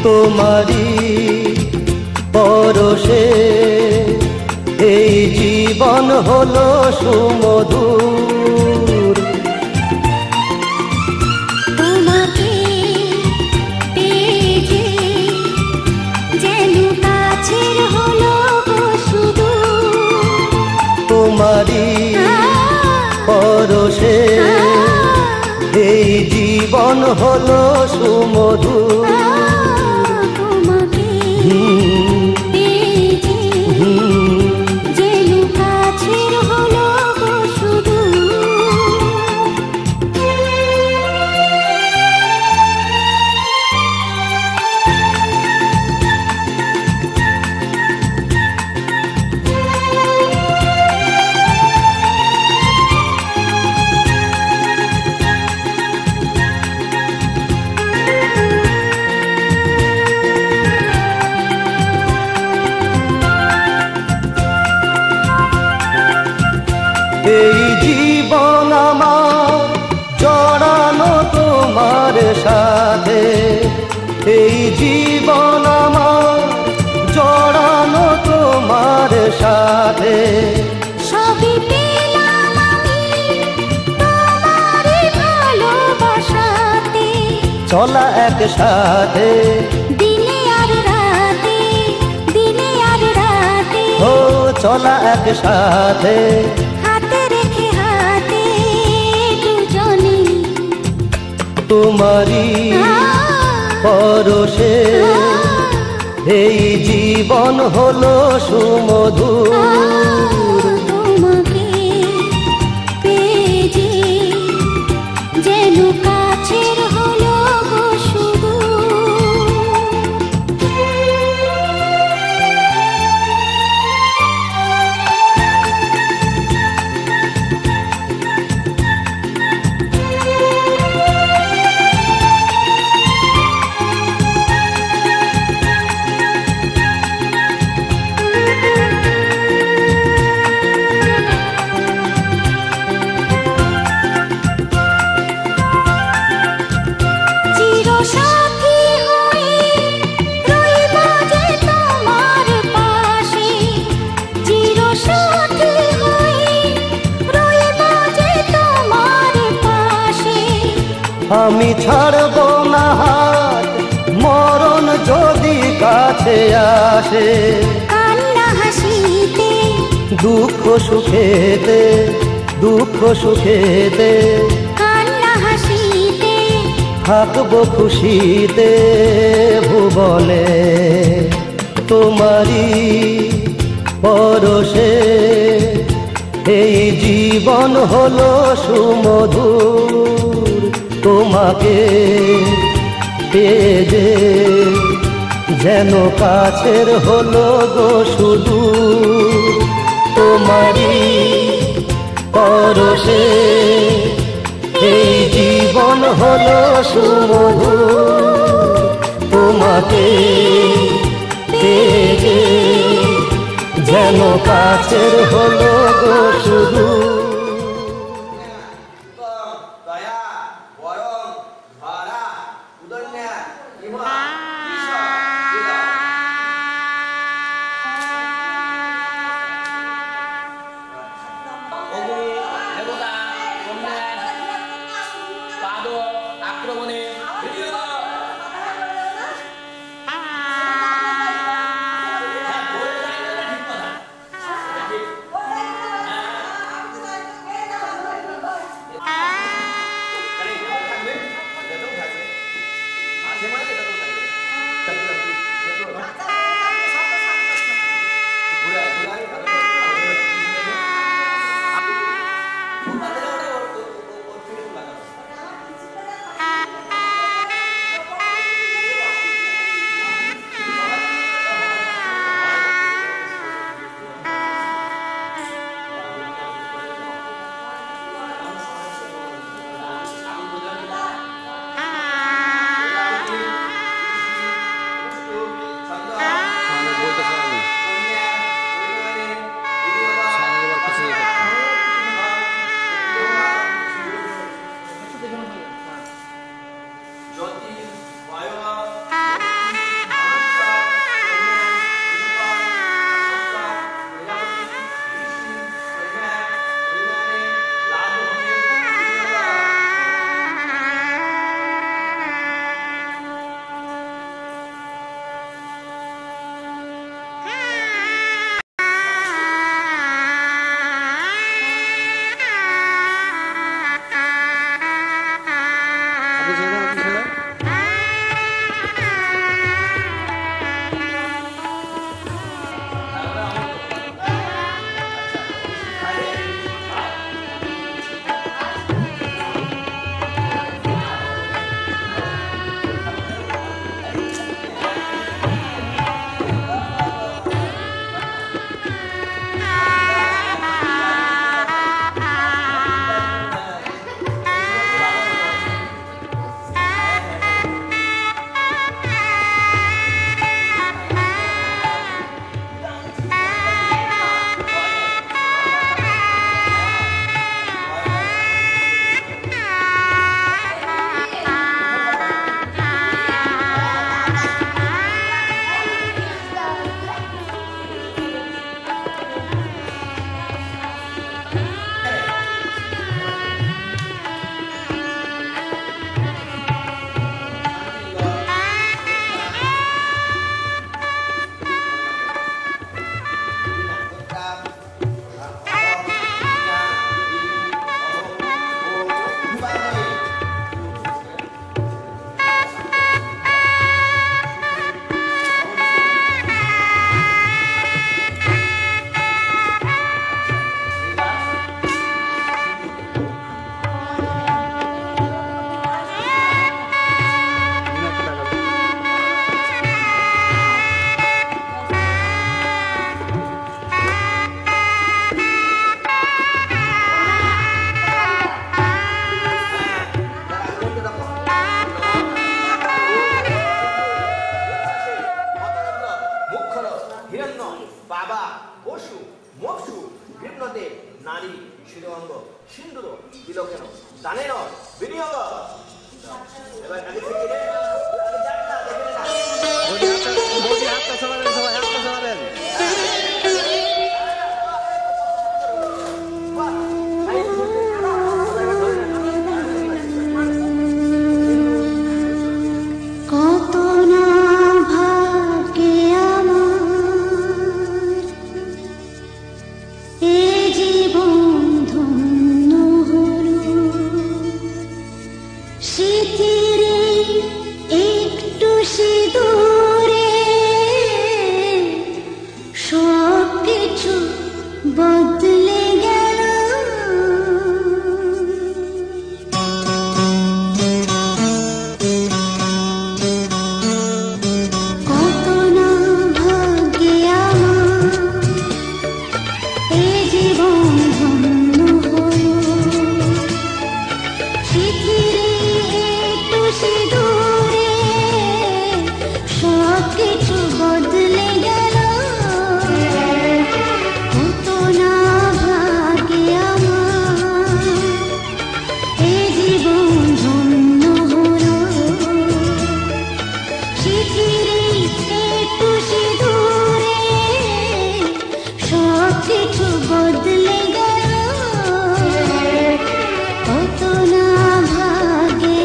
তোমারি পরশে এই জীবন হলো সুমধুর। তোমাকে পেয়ে যেন কাছের হলো সুদূর। তোমারি পরশে এই জীবন হলো সুমধুর। এই জীবন আমার জড়ানো তোমার সাথে, এই জীবন আমার জড়ানো তোমার সাথে। সবই পেলাম আমি তোমারই ভালোবাসাতে, চলা একসাথে দিনে আর রাতে, দিনে আর রাতে। ও চলা একসাথে তোমারি পরশে এই জীবন হলো সুমধুর। তোমাকে পেয়ে যেন কাছের হলো আমি ছাড়ব না হাত, মরণ যদি কাছে আসে। কান্না হাসিতে দুঃখ সুখেতে, দুঃখ সুখেতে কান্না হাসিতে থাকবো খুশিতে ভুবনে। তোমারি পরশে এই জীবন হলো সুমধুর। তোমাকে পেয়ে যেন কাছের হলো গো সুদূর। তোমারি পরশে এই জীবন হলো সুমধুর। তোমাকে পেয়ে যেন কাছের হলো গো সুদূর। জানে না বিনিয়োগ এবার আগে থেকে যান না দেখে না বলি হাতটা সরাবেন সবাই হাতটা সরাবেন কত না ভাগ্যে আমার এ জীবন ধন্য হলো স্মৃতির একটু সিঁদুরে সব কিছু বদলে গেল কত না ভাগ্যে আমার এ জীবন ধন্য হলো স্মৃতির একটু সিঁদুরে সব কিছু বদলে গেল কত না ভাগ্যে আমার এ জীবন ধন্য হলো স্মৃতির একটু সিঁদুরে সব কিছু বদলে গেল কত না ভাগ্যে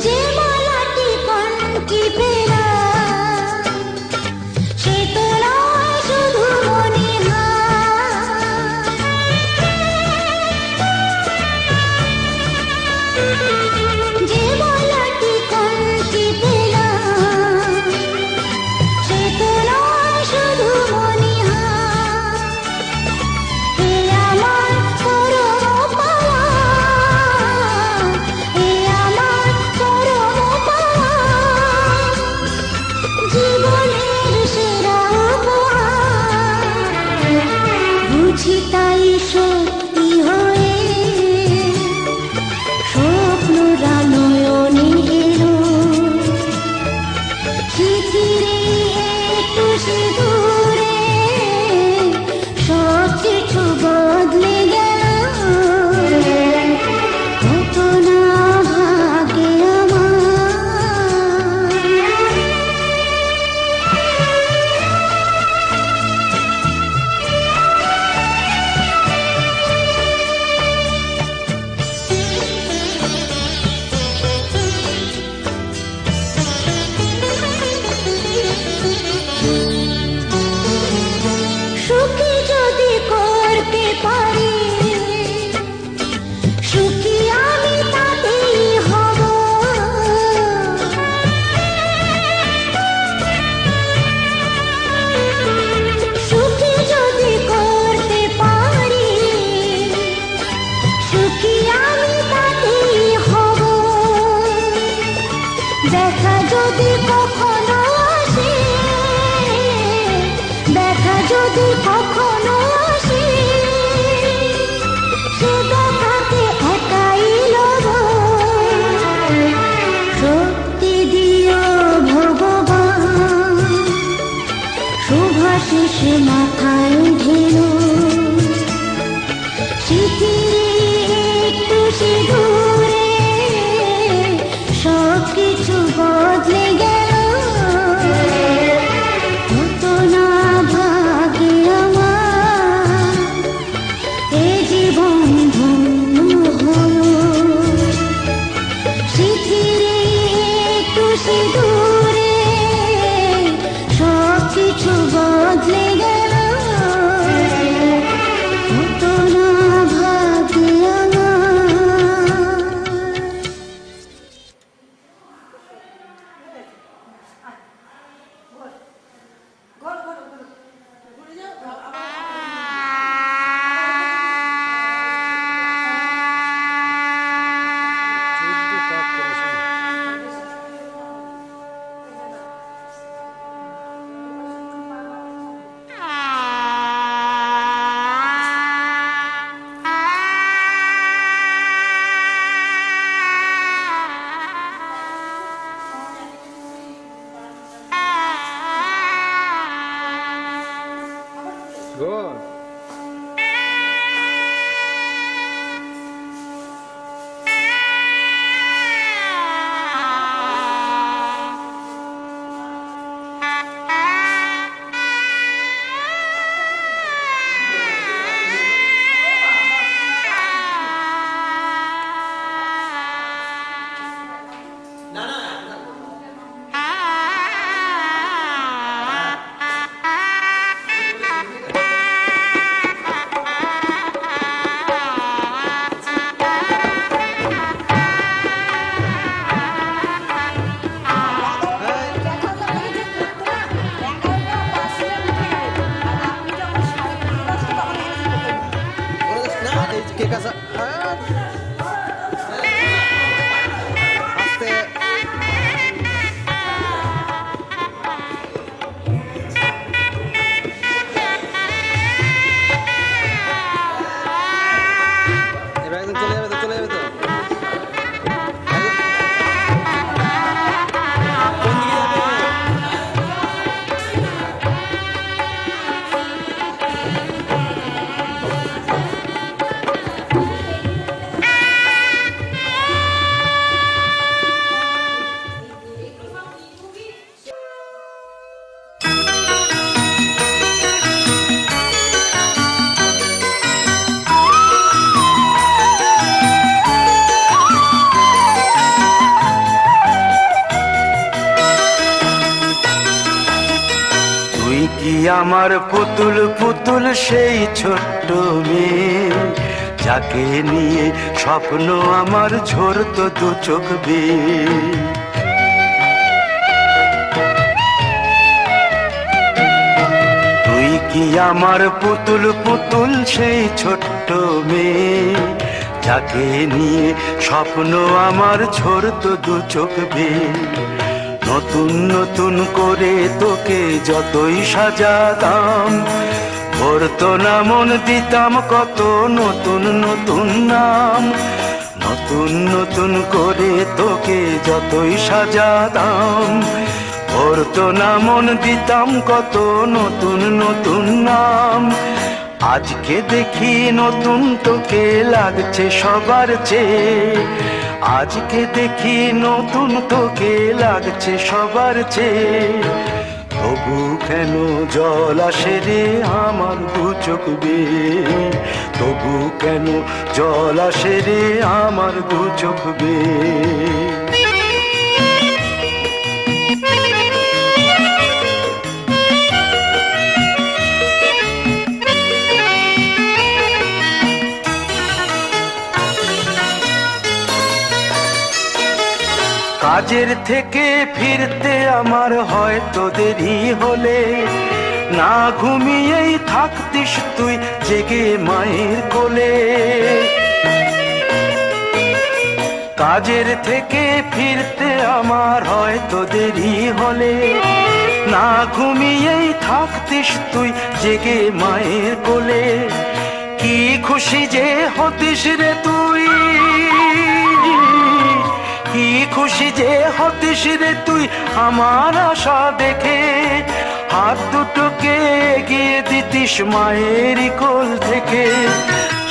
যে মালাটি কনকি পেলা সে তো নয় শুধু মণিহার যে মালাটি কনকি পেলা সে তো নয় শুধু মণিহার এ আমার পরম পাওয়া এ আমার পরম পাওয়া জীবনের সেরা উপহার বুঝি তাই সত্যি হয়ে স্বপ্নরা নয়নে এলো স্মৃতির একটু সিঁদুরে সব কিছু বদলে গেল কত না ভাগ্যে আমার সুখী যদি করতে পারি সুখী আমি তাতেই হব সুখী যদি করতে পারি সুখী আমি তাতেই হব দেখা যদি কখনো আসে দেখা যদি কখনো আসে সে দেখাতে একাই লব শক্তি দিও ভগবান শুভাশিস মাথায় ঢেলো স্মৃতির একটু সিঁদুরে সব কিছু বদলে গেল কত না ভাগ্যে আমার এ জীবন ধন্য হলো স্মৃতির একটু সিঁদুরে সব কিছু বদলে গেল ঠিক আছে আস্তে এবার একদম চলে যাবে তো কোন দিকে যাবে আমার পুতুল পুতুল সেই ছোট্ট মেয়ে যাকে নিয়ে স্বপ্ন আমার ঝরতো দু চোখ বেয়ে তুই কি আমার পুতুল পুতুল সেই ছোট্ট মেয়ে যাকে নিয়ে স্বপ্ন আমার ঝরতো দু চোখ বেয়ে নতুন নতুন করে তোকে যতই সাজাতাম ভরতো না মন দিতাম কত নতুন নতুন নাম নতুন নতুন করে তোকে যতই সাজাতাম ভরতো না মন দিতাম কত নতুন নতুন নাম আজকে দেখি নতুন তোকে লাগছে সবার চেয়ে আজকে দেখি নতুন তোকে লাগছে সবার চেয়ে তবু কেন জল আসে রে আমার দু চোখ বেয়ে তবু কেন জল আসে রে আমার দু চোখ বেয়ে কাজের থেকে ফিরতে আমার হয়তো দেরি হলে না ঘুমিয়েই থাকতিস তুই জেগে মায়ের কোলে কাজের থেকে ফিরতে আমার হয়তো দেরি হলে না ঘুমিয়েই থাকতিস তুই জেগে মায়ের কোলে কি খুশি যে হতিস রে তুই কি খুশি যে হতিস রে তুই আমার আশা দেখে হাত দুটোকে এগিয়ে দিতিস মায়ের কোল থেকে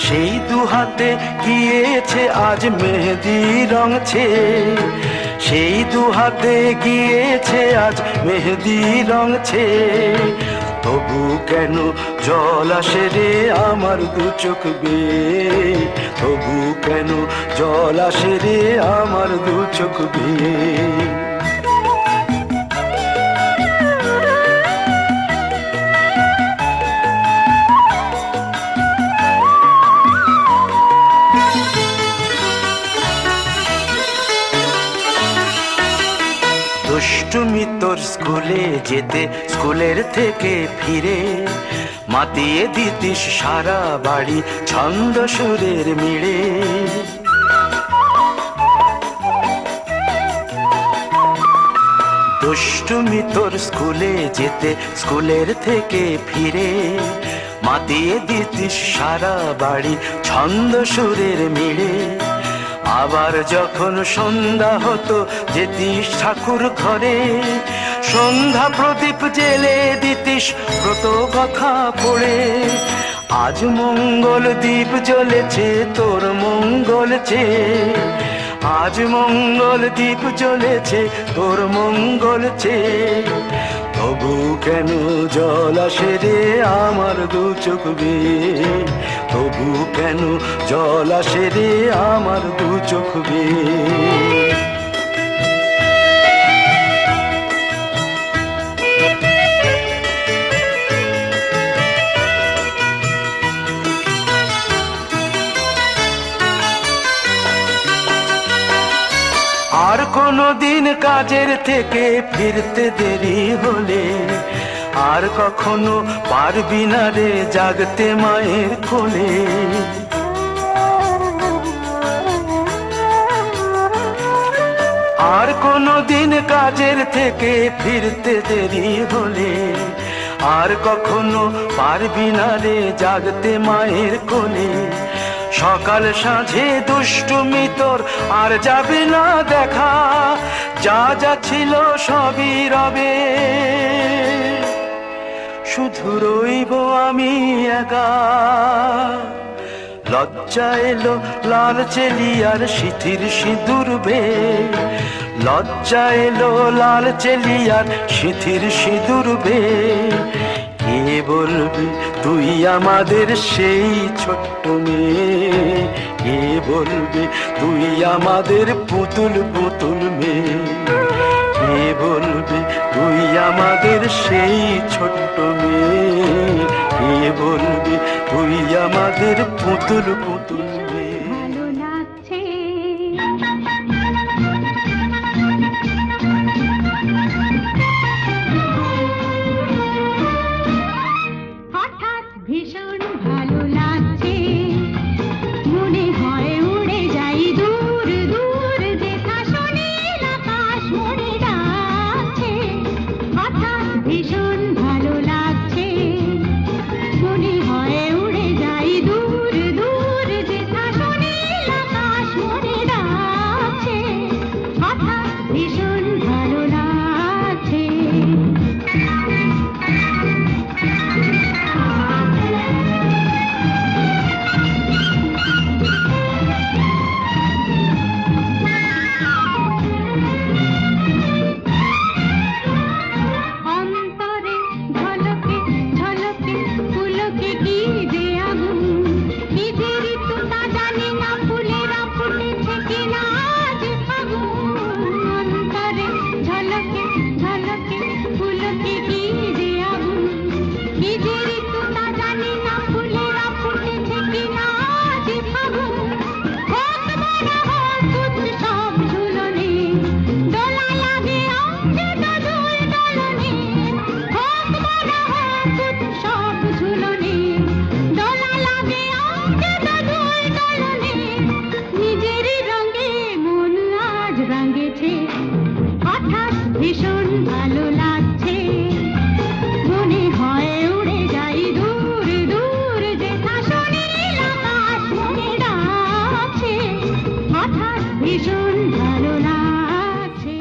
সেই দু হাতে গিয়েছে আজ মেহেদি রঙছে সেই দু হাতে গিয়েছে আজ মেহেদি রঙছে তবু কেন জল আসে রে আমার দু চোখ বেয়ে তবু কেন জল আসে রে আমার দু চোখ বেয়ে দুষ্টুমি তোর স্কুলে যেতে স্কুলের থেকে ফিরে মাতিয়ে দিতিস সারা বাড়ি ছন্দ সুরের মিড়ে দুষ্টুমি তোর স্কুলে যেতে স্কুলের থেকে ফিরে মাতিয়ে দিতিস সারা বাড়ি ছন্দ সুরের মিড়ে আবার যখন সন্ধ্যা হতো যেতিস ঠাকুর ঘরে সন্ধ্যা প্রদীপ জেলে দিতিস ব্রত কথা পড়ে আজ মঙ্গল দ্বীপ জ্বলেছে তোর মঙ্গল চেয়ে আজ মঙ্গল দ্বীপ জ্বলেছে তোর মঙ্গল চেয়ে তবু কেন জল আসে রে আমার দু চোখ বেয়ে তবু কেন জল আসে রে আমার দু চোখ বেয়ে আর কোনদিন কাজের থেকে ফিরতে দেরি হলে আর কখনো পারবি না রে জাগতে মায়ের কোলে আর কোনো দিন কাজের থেকে ফিরতে দেরি হলে আর কখনো পারবি না রে জাগতে মায়ের কোলে। সকাল সাঁঝে দুষ্টুমি তোর আর যাবে না দেখা, যা যা ছিল সবই রবে, শুধু রইব আমি একা। লজ্জা এলো লাল চেলিয়ার সিথির সিঁদুর বে, লজ্জা এলো লাল চেলিয়ার সিথির সিঁদুর বে। কে বলবে তুই আমাদের সেই ছোট্ট মেয়ে, কে বলবে তুই আমাদের পুতুল পুতুল মেয়ে, কে বলবে তুই আমাদের সেই ছোট্ট মেয়ে, কে বলবে তুই আমাদের পুতুল পুতুল মেয়ে। ভালো লাগছে হঠাৎ ভীষণ ভালো লাগছে, মনে হয় উড়ে যাই দূর দূর, যেথা সোনার আকাশ মনে ডাকছে। হঠাৎ ভীষণ ভালো লাগছে, মনে হয় উড়ে যাই দূর দূর, যেথা সোনার আকাশ মনে ডাকছে। হঠাৎ ভীষণ ভালো লাগছে। অন্তরে ঝলকে ঝলকে ফুলকে কি যে আগুন, নিজের তো তা জানি না, ফুলেরা ফুটেছে কিনা আজ ফাগুন। অন্তরে ঝলকে ঝলকে ফুলকে কি যে আগুন, নিজের তো তা জানি না, ফুলেরা ফুটেছে কিনা আজ ফাগুন। হোক বড় হোক উৎসব ঝুলনে, দোলা লাগে অঙ্গে দোল দোলনে। হোক বড় হোক উৎসব ঝুলনে, দোলা লাগে অঙ্গে দোল দোলনে। নিজেরই রঙে মন আজ রাঙেছে, হঠাৎ ভীষণ ভালো লাগছে, মনে হয় উড়ে যাই দূর দূর, যেথা সোনার আকাশ মনে ডাকছে। হঠাৎ ভীষণ ভালো লাগছে।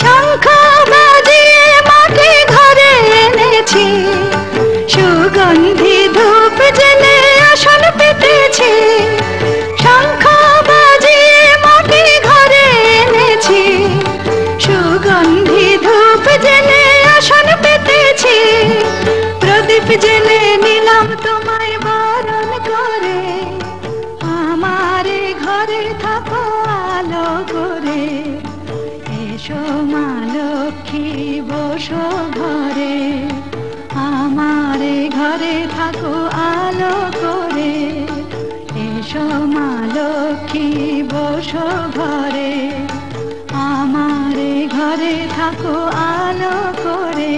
শঙ্খ বাজিয়ে মাটি ঘরে এনেছি, সুগন্ধি ধূপ জেলে আসন পেতেছি। শঙ্খ বাজিয়ে মাটি ঘরে এনেছি, সুগন্ধি ধূপ জেলে আসন পেতেছি। প্রদীপ জেলে নিলাম তোমায় বরণ করে, আমার ঘরে থাকো আলো করে। এসো মা লক্ষ্মী বসো ঘরে, আমার ঘরে থাকো আলো করে। এসো মা লক্ষ্মী বসো ঘরে, আমার ঘরে থাকো আলো করে।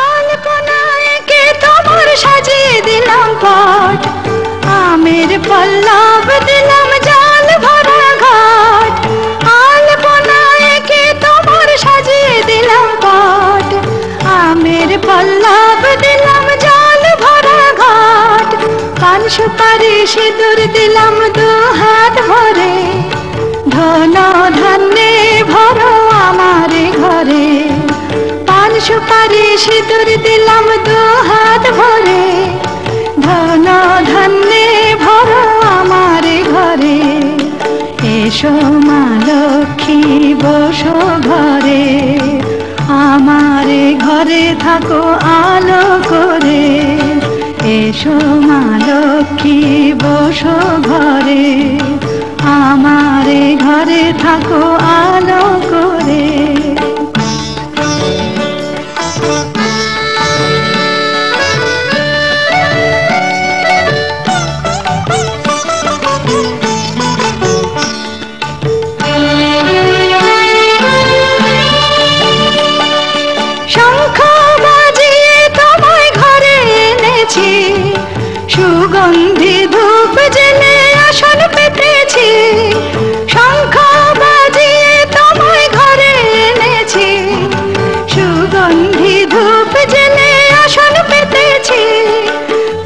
আলপনায় কে তোমার আমের পল্লব দিলাম জল ভরা ঘাট, আলপনা এঁকে তোমার সাজিয়ে দিলাম পট। আমের পল্লব দিলাম জল ভরা ঘাট, পান সুপারি সিঁদুর দিলাম দু হাত ভরে। ধন ধান্যে ভরো আমার ঘরে, পান সুপারি সিঁদুর দিলাম দু হাত ভরে। ধন ধান্যে ভরো আমার ঘরে, এসো মা লক্ষ্মী বসো ঘরে, আমার ঘরে থাকো আলো করে। এসো মা লক্ষ্মী বসো ঘরে, আমার ঘরে থাকো আলো করে। শঙ্খ বাজিয়ে তোমায় ঘরে এনেছি, সুগন্ধি ধূপ জেলে আসন পেতেছি। শঙ্খ বাজিয়ে তোমায় ঘরে এনেছি, সুগন্ধি ধূপ জেলে আসন পেতেছি।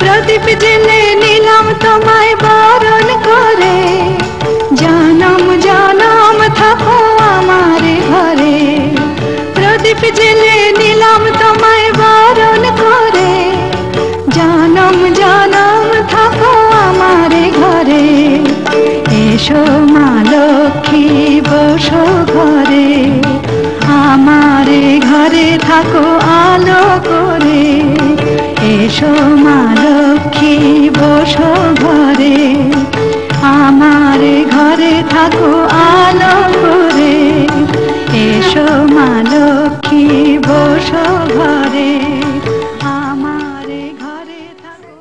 প্রদীপ জেলে নিলাম তোমায় বরণ করে, জনম জনম থাকো আমার ঘরে। প্রদীপ জেলে নিলাম তোমায় বরণ করে, জনম জনম থাকো আমার ঘরে। এসো মা লক্ষ্মী বসো ঘরে, আমার ঘরে থাকো আলো করে। এসো মা লক্ষ্মী বসো ঘরে, আমার ঘরে থাকো আলো করে। এসো মা লক্ষ্মী বসো ঘরে, আমার ঘরে থাকো।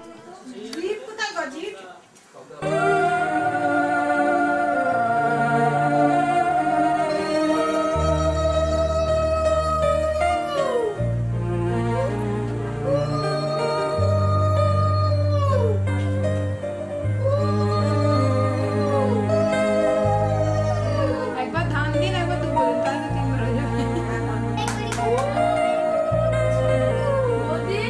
একবার ধান দিন, একবার দুপুর তাহলে 3 বার হয়ে যাবে। বৌদি,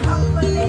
সকলে